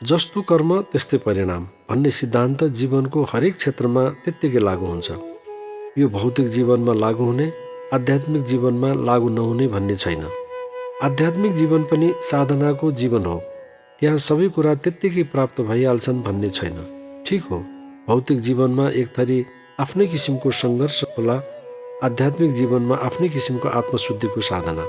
जस्तो कर्म त्यस्तै परिणाम भन्ने सिद्धान्त जीवनको हरेक क्षेत्रमा त्यत्तिकै लागू हुन्छ। यो भौतिक जीवनमा लागू हुने, आध्यात्मिक जीवनमा लागू नहुने भन्ने छैन। आध्यात्मिक जीवन पनि साधनाको जीवन हो। त्यहाँ सबै कुरा त्यत्तिकै प्राप्त भइहाल्छन् भन्ने छैन। ठिक हो, भौतिक जीवनमा एक थरी आफ्नै किसिमको सङ्घर्ष होला, आध्यात्मिक जीवनमा आफ्नै किसिमको आत्मशुद्धिको साधना।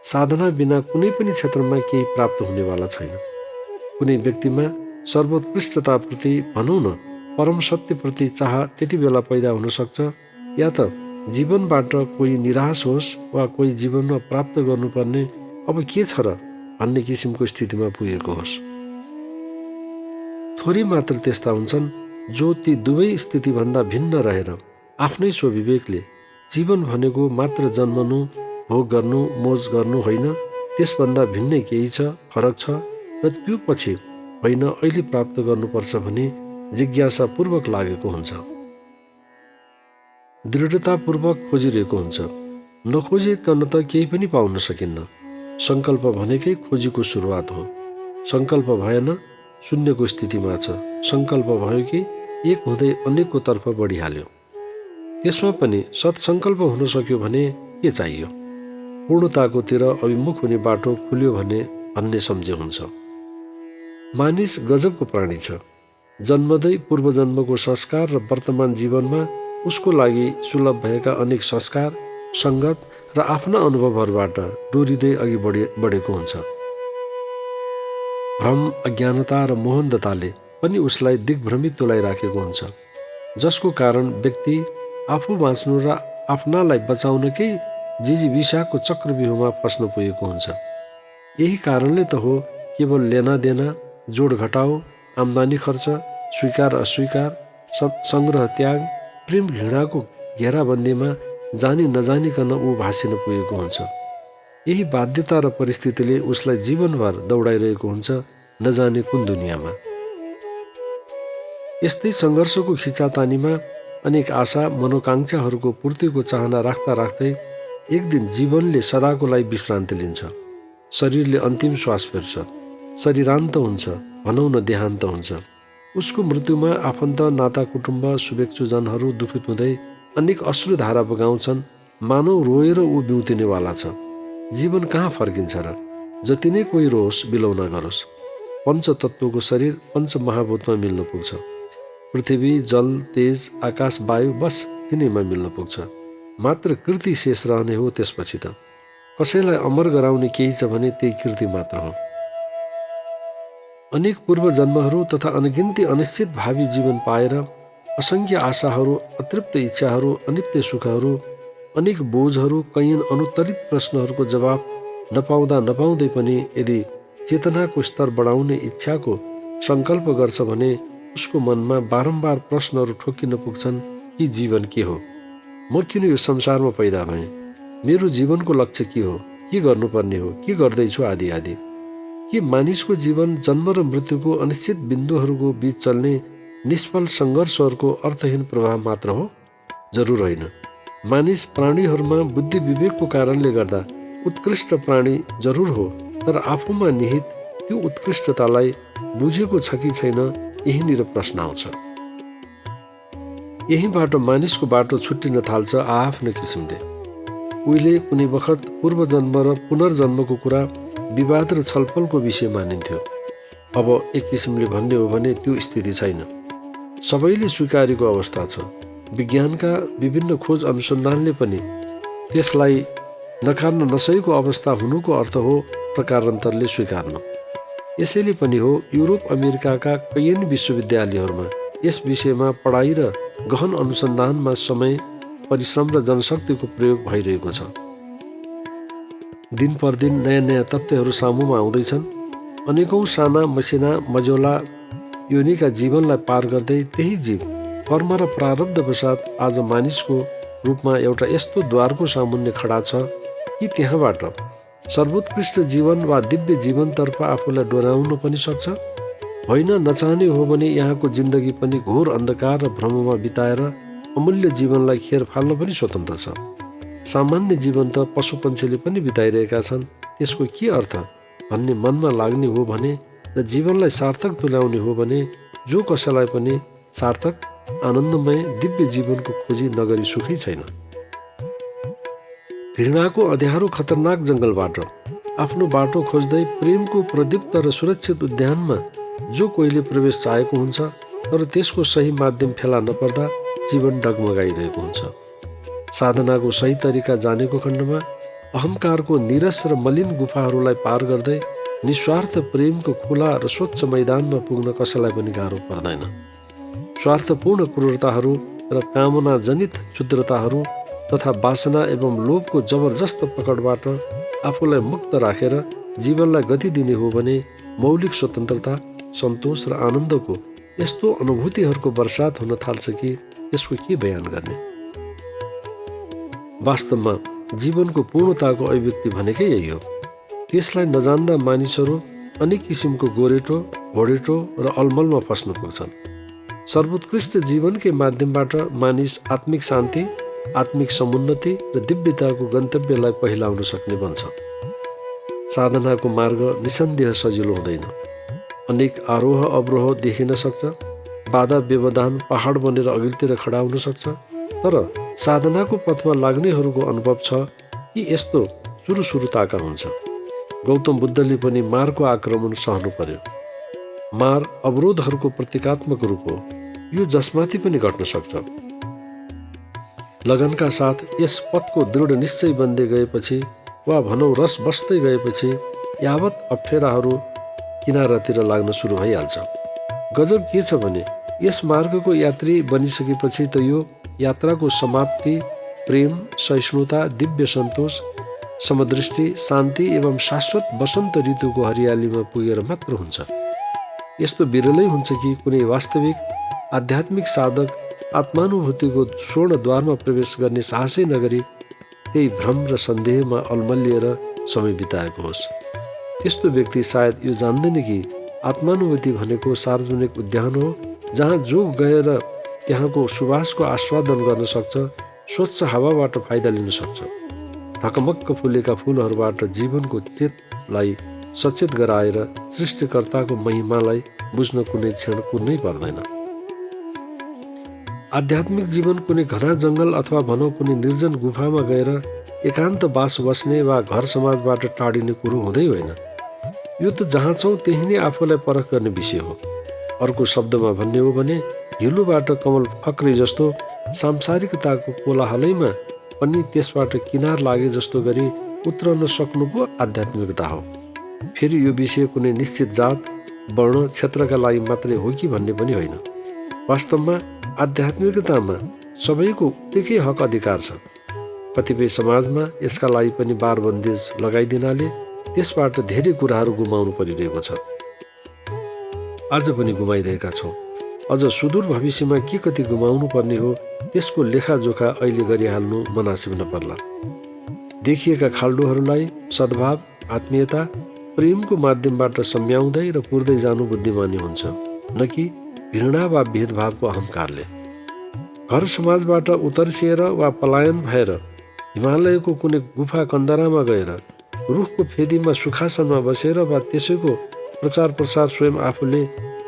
साधना बिना कुनै पनि क्षेत्रमा केही प्राप्त हुनेवाला छैन। कुनै व्यक्तिमा सर्वोत्कृष्टताप्रति भनौँ न परम सत्यप्रति चाह त्यति बेला पैदा हुन सक्छ, या त जीवनबाट कोही निराश होस् वा कोही जीवनमा प्राप्त गर्नुपर्ने अब के छ र भन्ने किसिमको स्थितिमा पुगेको होस्। थोरै मात्र त्यस्ता हुन्छन् जो ती दुवै स्थितिभन्दा भिन्न रहेर आफ्नै स्वविवेकले जीवन भनेको मात्र जन्मनु, भोग गर्नु, मोज गर्नु होइन, त्यसभन्दा भिन्नै केही छ, फरक छ र त्यो पछि होइन अहिले प्राप्त गर्नुपर्छ भने जिज्ञासापूर्वक लागेको हुन्छ, दृढतापूर्वक खोजिरहेको हुन्छ। नखोजिकन त केही पनि पाउन सकिन्न। सङ्कल्प भनेकै खोजीको सुरुवात हो। सङ्कल्प भएन, शून्यको स्थितिमा छ। सङ्कल्प भयो कि एक हुँदै अनेकको तर्फ बढिहाल्यो। त्यसमा पनि सत्सङ्कल्प हुन सक्यो भने के चाहियो? पूर्णताकोतिर अभिमुख हुने बाटो खुल्यो भन्ने सम्झे हुन्छ। मानिस गजबको प्राणी छ। जन्मदै पूर्वजन्मको संस्कार र वर्तमान जीवनमा उसको लागि सुलभ भएका अनेक संस्कार, सङ्गत र आफ्ना अनुभवहरूबाट डोरिँदै अघि बढेको हुन्छ। भ्रम, अज्ञानता र मोहन्दताले पनि उसलाई दिग्भ्रमित तुल्याइराखेको हुन्छ, जसको कारण व्यक्ति आफू बाँच्नु र आफ्नालाई बचाउनकै जिजीविसाको चक्रव्यूहमा फस्न पुगेको हुन्छ। यही कारणले त हो केवल लेनादेना, जोड घटाउ, आम्दानी खर्च, स्वीकार अस्वीकार, सङ्ग्रह त्याग, प्रेम घृणाको घेराबन्दीमा जानी नजानिकन ऊ भासिन पुगेको हुन्छ। यही बाध्यता र परिस्थितिले उसलाई जीवनभर दौडाइरहेको हुन्छ नजाने कुन दुनियाँमा। यस्तै सङ्घर्षको खिचातानीमा अनेक आशा मनोकाङ्क्षाहरूको पूर्तिको चाहना राख्दा राख्दै एक दिन जीवनले सदाको लागि विश्रान्ति लिन्छ। शरीरले अन्तिम श्वास फेर्छ, शरीरान्त हुन्छ, भनौँ न देहान्त हुन्छ। उसको मृत्युमा आफन्त, नाता, कुटुम्ब, शुभेच्छुजनहरू दुखित हुँदै अनेक अश्रुधारा बगाउँछन्। मानव रोएर ऊ बिउतिनेवाला छ। जीवन कहाँ फर्किन्छ र? जति नै कोही रोस्, बिलौना गरोस्, पञ्चतत्त्वको शरीर पञ्चमहाभूतमा मिल्न पुग्छ। पृथ्वी, जल, तेज, आकाश, वायु बस तिनैमा मिल्न पुग्छ। मात्र कृति शेष रहने हो। त्यसपछि त कसैलाई अमर गराउने केही छ भने त्यही कृति मात्र हो। अनेक पूर्व जन्महरू तथा अनगिन्ती अनिश्चित भावी जीवन पाएर असङ्ख्य आशाहरू, अतृप्त इच्छाहरू, अनित्य सुखहरू, अनेक बोझहरू, कैयन अनुत्तरित प्रश्नहरूको जवाब नपाउँदै पनि यदि चेतनाको स्तर बढाउने इच्छाको सङ्कल्प गर्छ भने उसको मनमा बारम्बार प्रश्नहरू ठोकिन पुग्छन् कि जीवन के हो? म किन यो संसारमा पैदा भएँ? मेरो जीवनको लक्ष्य के हो? के गर्नुपर्ने हो? के गर्दैछु? आदि आदि। के मानिसको जीवन जन्म र मृत्युको अनिश्चित बिन्दुहरूको बीच चल्ने निष्फल सङ्घर्षहरूको अर्थहीन प्रभाव मात्र हो? जरुर होइन। मानिस प्राणीहरूमा बुद्धि विवेकको कारणले गर्दा उत्कृष्ट प्राणी जरुर हो, तर आफूमा निहित त्यो उत्कृष्टतालाई बुझेको छ कि छैन, यहीँनिर प्रश्न आउँछ। यहीँबाट मानिसको बाटो छुट्टिन थाल्छ आआफ्नो किसिमले। उहिले कुनै बखत पूर्वजन्म र पुनर्जन्मको कुरा विवाद र छलफलको विषय मानिन्थ्यो। अब एक किसिमले भन्ने हो भने त्यो स्थिति छैन। सबैले स्वीकारेको अवस्था छ। विज्ञानका विभिन्न खोज अनुसन्धानले पनि त्यसलाई नकार्न नसकेको अवस्था हुनुको अर्थ हो प्रकारान्तरले स्वीकार्न। यसैले पनि हो युरोप अमेरिकाका कैयन विश्वविद्यालयहरूमा यस विषयमा पढाइ र गहन अनुसन्धानमा समय, परिश्रम र जनशक्तिको प्रयोग भइरहेको छ। दिन प्रतिदिन नयाँ नयाँ तथ्यहरू सामुमा आउँदैछन्। अनेकौँ साना मसिना मझौला योनिका जीवनलाई पार गर्दै त्यही जीव कर्म र प्रारब्धवशात आज मानिसको रूपमा एउटा यस्तो द्वारको सामुन्ने खडा छ कि त्यहाँबाट सर्वोत्कृष्ट जीवन वा दिव्य जीवनतर्फ आफूलाई डोर्याउन पनि सक्छ। होइन, नचाहने हो भने यहाँको जिन्दगी पनि घोर अन्धकार र भ्रममा बिताएर अमूल्य जीवनलाई खेर फाल्न पनि स्वतन्त्र छ। सामान्य जीवन त पशु पन्छीले पनि बिताइरहेका छन्। त्यसको के अर्थ? भन्ने मनमा लाग्ने हो भने र जीवनलाई सार्थक तुल्याउने हो भने जो कसैलाई पनि सार्थक आनन्दमय दिव्य जीवनको खोजी नगरी सुखै छैन। घृणाको अँध्यारो खतरनाक जङ्गलबाट आफ्नो बाटो खोज्दै प्रेमको प्रदीप्त र सुरक्षित उद्यानमा जो कोहीले प्रवेश चाहेको हुन्छ, तर त्यसको सही माध्यम फेला नपर्दा जीवन डगमगाइरहेको हुन्छ। साधनाको सही तरिका जानेको खण्डमा अहङ्कारको निरस र मलिन गुफाहरूलाई पार गर्दै निस्वार्थ प्रेमको खुला र स्वच्छ मैदानमा पुग्न कसैलाई पनि गाह्रो पर्दैन। स्वार्थपूर्ण क्रूरताहरू र कामना जनित क्षुद्रताहरू तथा वासना एवं लोभको जबरजस्त पकडबाट आफूलाई मुक्त राखेर जीवनलाई गति दिने हो भने मौलिक स्वतन्त्रता, सन्तोष र आनन्दको यस्तो अनुभूतिहरूको वर्षात हुन थाल्छ कि यसको के बयान गर्ने। वास्तवमा जीवनको पूर्णताको अभिव्यक्ति भनेकै यही हो। त्यसलाई नजान्दा मानिसहरू अनेक किसिमको गोरेटो, घोडेटो र अलमलमा फस्न पुग्छन्। सर्वोत्कृष्ट जीवनकै माध्यमबाट मानिस आत्मिक शान्ति, आत्मिक समुन्नति र दिव्यताको गन्तव्यलाई पहिलाउन सक्ने बन्छ। साधनाको मार्ग निसन्देह सजिलो हुँदैन। अनेक आरोह अवरोह देखिन सक्छ, बाधा व्यवधान पहाड बनेर अघिल्तिर खडा हुन सक्छ, तर साधनाको पथमा लाग्नेहरूको अनुभव छ कि यस्तो सुरु हुन्छ। गौतम बुद्धले पनि मारको आक्रमण सहनु पर्यो। मार अवरोधहरूको प्रतीकात्मक रूप हो। यो जसमाथि पनि घट्न सक्छ। लगनका साथ यस पथको दृढ निश्चय बन्दै गएपछि वा भनौँ रस बस्दै गएपछि यावत अप्ठ्याराहरू किनारातिर लाग्न सुरु भइहाल्छ। गजब के छ भने यस मार्गको यात्री बनिसकेपछि त यो यात्राको समाप्ति प्रेम, सहिष्णुता, दिव्य सन्तोष, समदृष्टि, शान्ति एवं शाश्वत वसन्त ऋतुको हरियालीमा पुगेर मात्र हुन्छ। यस्तो विरलै हुन्छ कि कुनै वास्तविक आध्यात्मिक साधक आत्मानुभूतिको स्वर्णद्वारमा प्रवेश गर्ने साहसै नगरी त्यही भ्रम र सन्देहमा अलमलिएर समय बिताएको होस्। त्यस्तो व्यक्ति सायद यो जान्दैन कि आत्मानुभूति भनेको सार्वजनिक उद्यान हो, जहाँ जो गएर त्यहाँको सुवासको आस्वादन गर्न सक्छ, स्वच्छ हावाबाट फाइदा लिन सक्छ। ढकमक्क फुलेका फुलहरूबाट जीवनको चेतलाई सचेत गराएर सृष्टिकर्ताको महिमालाई बुझ्न कुनै क्षण कुर्नै पर्दैन। आध्यात्मिक जीवन कुनै घना जङ्गल अथवा भनौँ कुनै निर्जन गुफामा गएर एकान्त बास बस्ने वा घर समाजबाट टाढिने कुरो हुँदै होइन। यो त जहाँ छौँ त्यही नै आफूलाई परख गर्ने विषय हो। अर्को शब्दमा भन्ने हो भने हिलोबाट कमल फक्रे जस्तो सांसारिकताको कोलाहलैमा पनि त्यसबाट किनार लागे जस्तो गरी उत्रन सक्नु पो आध्यात्मिकता हो। फेरि यो विषय कुनै निश्चित जात, वर्ण, क्षेत्रका लागि मात्रै हो कि भन्ने पनि होइन। वास्तवमा आध्यात्मिकतामा सबैको उत्तिकै हक अधिकार छ। कतिपय समाजमा यसका लागि पनि बारबन्देज लगाइदिनाले त्यसबाट धेरै कुराहरू गुमाउनु परिरहेको छ। आज पनि गुमाइरहेका छौँ। अझ सुदूर भविष्यमा के कति गुमाउनु पर्ने हो त्यसको लेखाजोखा अहिले गरिहाल्नु मनासिब नपर्ला। देखिएका खाल्डोहरूलाई सद्भाव, आत्मीयता, प्रेमको माध्यमबाट सम्याउँदै र पुर्दै जानु बुद्धिमानी हुन्छ, न कि घृणा वा भेदभावको अहङ्कारले। घर समाजबाट उतर्सिएर वा पलायन भएर हिमालयको कुनै गुफा कन्दरामा गएर रुखको फेदीमा सुखासनमा बसेर वा त्यसैको प्रचार प्रसार स्वयं आफूले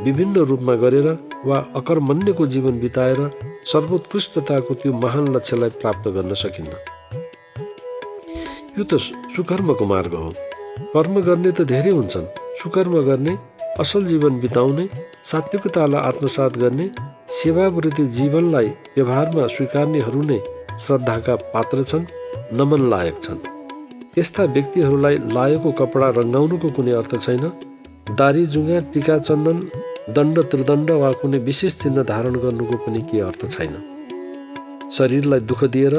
विभिन्न रूपमा गरेर वा अकर्मण्यको जीवन बिताएर सर्वोत्कृष्टताको त्यो महान लक्ष्यलाई प्राप्त गर्न सकिन्न। यो त सुकर्मको मार्ग हो। कर्म गर्ने त धेरै हुन्छन्। सुकर्म गर्ने, असल जीवन बिताउने, सात्विकतालाई आत्मसात गर्ने, सेवावृत्ति जीवनलाई व्यवहारमा स्वीकार्नेहरू नै श्रद्धाका पात्र छन्, नमन लायक छन्। त्यस्ता व्यक्तिहरूलाई लाएको कपडा रङ्गाउनुको कुनै अर्थ छैन। दारी, जुङ्गा, टीका, चन्दन, दण्ड, त्रिदण्ड वा कुनै विशेष चिन्ह धारण गर्नुको पनि के अर्थ छैन। शरीरलाई दुःख दिएर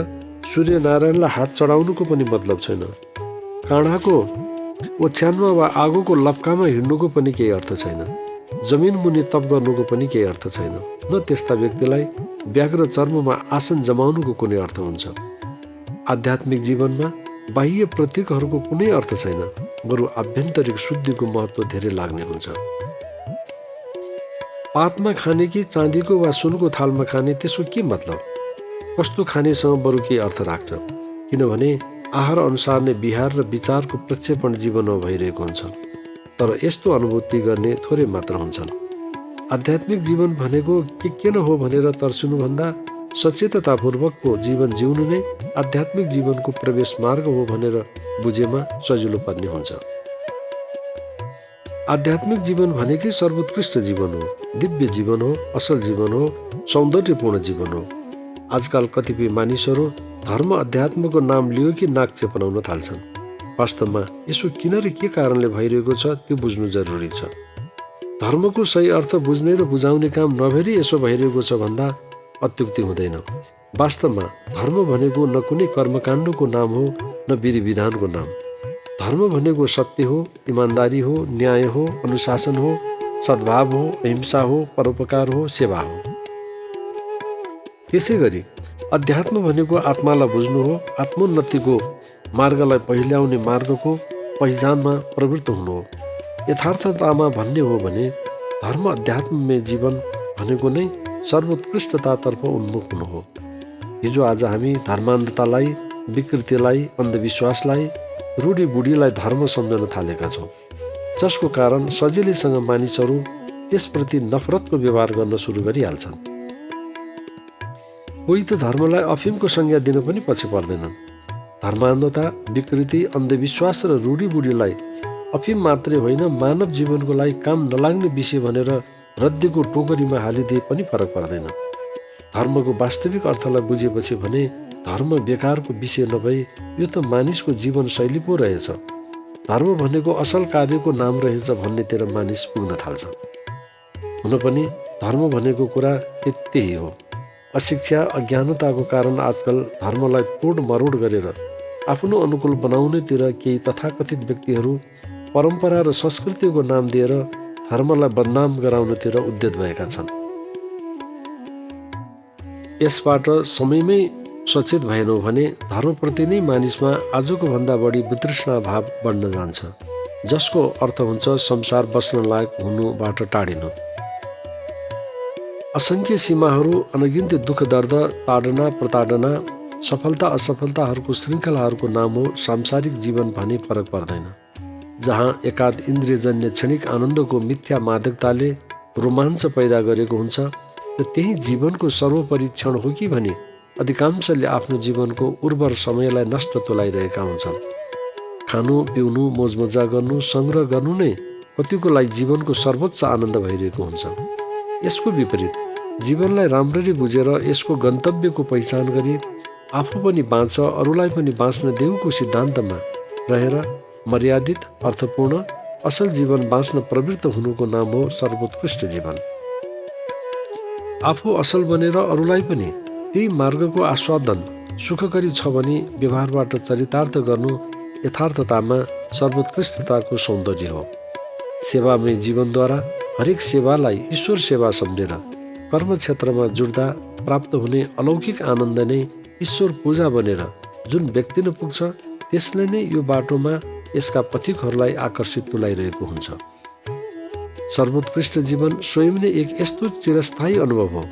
सूर्यनारायणलाई हात चढाउनुको पनि मतलब छैन। काँडाको ओछ्यानमा वा आगोको लप्कामा हिँड्नुको पनि केही अर्थ छैन। जमिन मुनि तप गर्नुको पनि केही अर्थ छैन। न त्यस्ता व्यक्तिलाई व्याघ्र चर्ममा आसन जमाउनुको कुनै अर्थ हुन्छ। आध्यात्मिक जीवनमा बाह्य प्रतीकहरूको कुनै अर्थ छैन, बरु आभ्यन्तरिक शुद्धिको महत्त्व धेरै लाग्ने हुन्छ। पातमा खाने कि चाँदीको वा सुनको थालमा खाने, त्यसको के मतलब? कस्तो खानेसँग बरु केही अर्थ राख्छ। किनभने आहार अनुसार नै विहार र विचारको प्रक्षेपण जीवनमा भइरहेको हुन्छ। तर यस्तो अनुभूति गर्ने थोरै मात्र हुन्छन्। आध्यात्मिक जीवन भनेको के किन हो भनेर तर्सिनुभन्दा सचेततापूर्वकको जीवन जिउनु नै आध्यात्मिक जीवनको प्रवेश मार्ग हो भनेर बुझेमा सजिलो पर्ने हुन्छ। आध्यात्मिक जीवन भनेकै सर्वोत्कृष्ट जीवन हो, दिव्य जीवन हो, असल जीवन हो, सौन्दर्यपूर्ण जीवन हो। आजकल कतिपय मानिसहरू धर्म अध्यात्मको नाम लियो कि नाक चेपलाउन थाल्छन्। वास्तवमा यसो किन र के कारणले भइरहेको छ त्यो बुझ्नु जरुरी छ। धर्मको सही अर्थ बुझ्ने र बुझाउने काम नभएरै यसो भइरहेको छ भन्दा अत्युक्ति हुँदैन। वास्तवमा धर्म भनेको न कुनै कर्मकाण्डको नाम हो न विधि विधानको नाम। धर्म भनेको सत्य हो, इमान्दारी हो, न्याय हो, अनुशासन हो, सद्भाव हो, अहिंसा हो, परोपकार हो, सेवा हो। त्यसै गरी अध्यात्म भनेको आत्मालाई बुझ्नु हो, आत्मोन्नतिको मार्गलाई पहिल्याउने मार्गको पहिचानमा प्रवृत्त हुनु हो। यथार्थतामा भन्ने हो भने धर्म अध्यात्ममय जीवन भनेको नै सर्वोत्कृष्टतातर्फ उन्मुख हुनु हो। हिजो आज हामी धर्मान्धतालाई, विकृतिलाई, अन्धविश्वासलाई, रूढीबुढीलाई धर्म सम्झन थालेका छौँ, जसको कारण सजिलैसँग मानिसहरू त्यसप्रति नफरतको व्यवहार गर्न सुरु गरिहाल्छन्। कोही त धर्मलाई अफिमको संज्ञा दिन पनि पछि पर्दैनन्। धर्मान्धता, विकृति, अन्धविश्वास र रूढीबुढीलाई अफिम मात्रै होइन, मानव जीवनको लागि काम नलाग्ने विषय भनेर रद्दीको टोकरीमा हालिदिए पनि फरक पर्दैन। धर्मको वास्तविक अर्थलाई बुझेपछि भने धर्म बेकारको विषय नभई यो त मानिसको जीवनशैली पो रहेछ, धर्म भनेको असल कार्यको नाम रहेछ भन्नेतिर मानिस पुग्न थाल्छ। हुन पनि धर्म भनेको कुरा त्यही हो। अशिक्षा, अज्ञानताको कारण आजकल धर्मलाई तोड मरोड गरेर आफ्नो अनुकूल बनाउनेतिर केही तथाकथित व्यक्तिहरू परम्परा र संस्कृतिको नाम दिएर धर्मलाई बदनाम गराउनतिर उद्यत भएका छन्। यसबाट समयमै सचेत भएनौँ भने धर्मप्रति नै मानिसमा आजको भन्दा बढी वितृष्णा भाव बढ्न जान्छ, जसको अर्थ हुन्छ संसार बस्न लायक हुनुबाट टाढिनु। असङ्ख्य सीमाहरू, अनगिन्ती दुःख दर्द, ताडना प्रताडना, सफलता असफलताहरूको श्रृङ्खलाहरूको नाम हो सांसारिक जीवन भने फरक पर्दैन। जहाँ एकाध इन्द्रियजन्य क्षणिक आनन्दको मिथ्या मादकताले रोमाञ्च पैदा गरेको हुन्छ र त्यही जीवनको सर्वोपरि क्षण हो कि भने अधिकांशले आफ्नो जीवनको उर्वर समयलाई नष्ट तुलाइरहेका हुन्छन्। खानु, पिउनु, मोजमजा गर्नु, सङ्ग्रह गर्नु नै कतिको लागि जीवनको सर्वोच्च आनन्द भइरहेको हुन्छ। यसको विपरीत जीवनलाई राम्ररी बुझेर यसको गन्तव्यको पहिचान गरी आफू पनि बाँच, अरूलाई पनि बाँच्न देऊको सिद्धान्तमा रहेर मर्यादित, अर्थपूर्ण, असल जीवन बाँच्न प्रवृत्त हुनुको नाम हो सर्वोत्कृष्ट जीवन। आफू असल बनेर अरूलाई पनि त्यही मार्गको आस्वादन सुखकरी छ भने व्यवहारबाट चरितार्थ गर्नु यथार्थतामा सर्वोत्कृष्टताको सौन्दर्य हो। सेवामय जीवनद्वारा हरेक सेवालाई ईश्वर सेवा सम्झेर कर्मक्षेत्रमा जुट्दा प्राप्त हुने अलौकिक आनन्द नै ईश्वर पूजा बनेर जुन व्यक्ति नै पुग्छ त्यसले नै यो बाटोमा यसका पथिकहरूलाई आकर्षित तुलाइरहेको हुन्छ। सर्वोत्कृष्ट जीवन स्वयं नै एक यस्तो चिरस्थायी अनुभव हो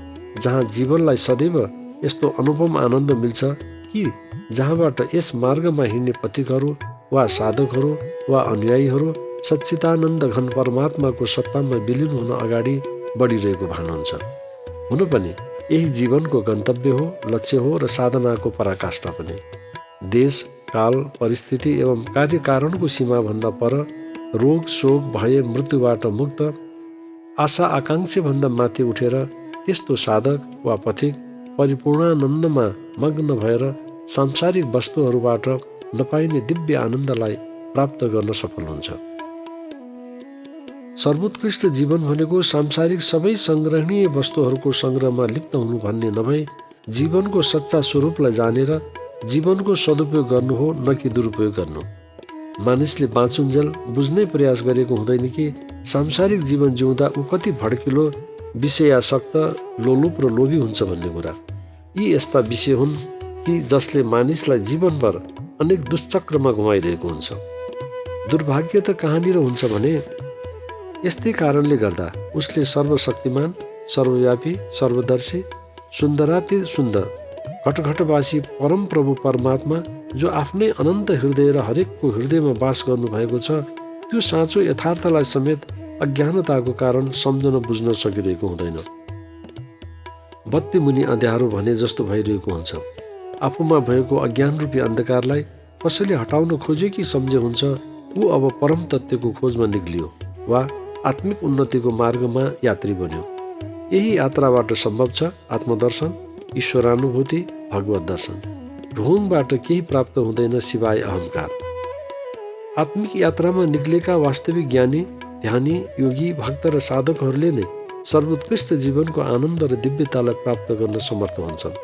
जहाँ जीवनलाई सदैव यस्तो अनुपम आनन्द मिल्छ कि जहाँबाट यस मार्गमा हिँड्ने पथिकहरू वा साधकहरू वा अनुयायीहरू सच्चिदानन्द घन परमात्माको सत्तामा विलिन हुन अगाडि बढिरहेको भान हुन्छ। हुन पनि यही जीवनको गन्तव्य हो, लक्ष्य हो र साधनाको पराकाष्ठा पनि। देश, काल, परिस्थिति एवं कार्यकारणको सीमाभन्दा पर रोग, शोक, भय, मृत्युबाट मुक्त, आशा आकाङ्क्षाभन्दा माथि उठेर त्यस्तो साधक वा पथिक परिपूर्णानन्दमा मग्न भएर सांसारिक वस्तुहरूबाट नपाइने दिव्य आनन्दलाई प्राप्त गर्न सफल हुन्छ। सर्वोत्कृष्ट जीवन भनेको सांसारिक सबै सङ्ग्रहणीय वस्तुहरूको सङ्ग्रहमा लिप्त हुनु भन्ने नभई जीवनको सच्चा स्वरूपलाई जानेर जीवनको सदुपयोग गर्नु हो, न कि दुरुपयोग गर्नु। मानिसले बाँचुन्जेल बुझ्नै प्रयास गरेको हुँदैन कि सांसारिक जीवन जिउँदा ऊ कति भड्किलो, विषयासक्त, लोलुप र लोभी हुन्छ भन्ने कुरा। यी यस्ता विषय हुन् कि जसले मानिसलाई जीवनभर अनेक दुश्चक्रमा घुमाइरहेको हुन्छ। दुर्भाग्य त कहाँनिर हुन्छ भने यस्तै कारणले गर्दा उसले सर्वशक्तिमान, सर्वव्यापी, सर्वदर्शी, सुन्दराति सुन्दर, घटघटवासी परम प्रभु परमात्मा जो आफ्नै अनन्त हृदय र हरेकको हृदयमा वास गर्नुभएको छ त्यो साँचो यथार्थलाई समेत अज्ञानताको कारण सम्झन बुझ्न सकिरहेको हुँदैन। बत्ती मुनि अँध्यारो भने जस्तो भइरहेको हुन्छ। आफूमा भएको अज्ञान रूपी अन्धकारलाई कसैले हटाउन खोज्यो कि सम्झे हुन्छ ऊ अब परम तत्त्वको खोजमा निक्लियो वा आत्मिक उन्नतिको मार्गमा यात्री बन्यो। यही यात्राबाट सम्भव छ आत्मदर्शन, ईश्वरानुभूति, भगवत दर्शन। ढोङबाट केही प्राप्त हुँदैन सिवाय अहङ्कार। आत्मिक यात्रामा निक्लेका वास्तविक ज्ञानी, ध्यानी, योगी, भक्त र साधकहरूले नै सर्वोत्कृष्ट जीवनको आनन्द र दिव्यतालाई प्राप्त गर्न समर्थ हुन्छन्।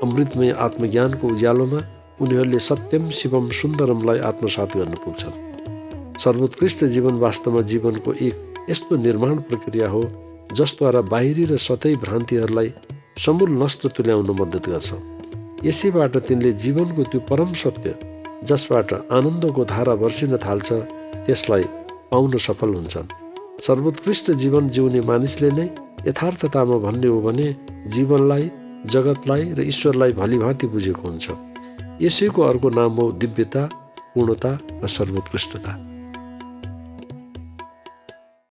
अमृतमय आत्मज्ञानको उज्यालोमा उनीहरूले सत्यम शिवम सुन्दरमलाई आत्मसात गर्न पुग्छन्। सर्वोत्कृष्ट जीवन वास्तवमा जीवनको एक यस्तो निर्माण प्रक्रिया हो जसद्वारा बाहिरी र सतही भ्रान्तिहरूलाई समूल नष्ट तुल्याउन मद्दत गर्छ। यसैबाट तिनले जीवनको त्यो परम सत्य जसबाट आनन्दको धारा वर्षिन थाल्छ त्यसलाई पाउन सफल हुन्छन्। सर्वोत्कृष्ट जीवन जिउने मानिसले नै यथार्थतामा भन्ने हो भने जीवनलाई, जगतलाई र ईश्वरलाई भलीभाँति बुझेको हुन्छ। यसैको अर्को नाम हो दिव्यता, पूर्णता र सर्वोत्कृष्टता।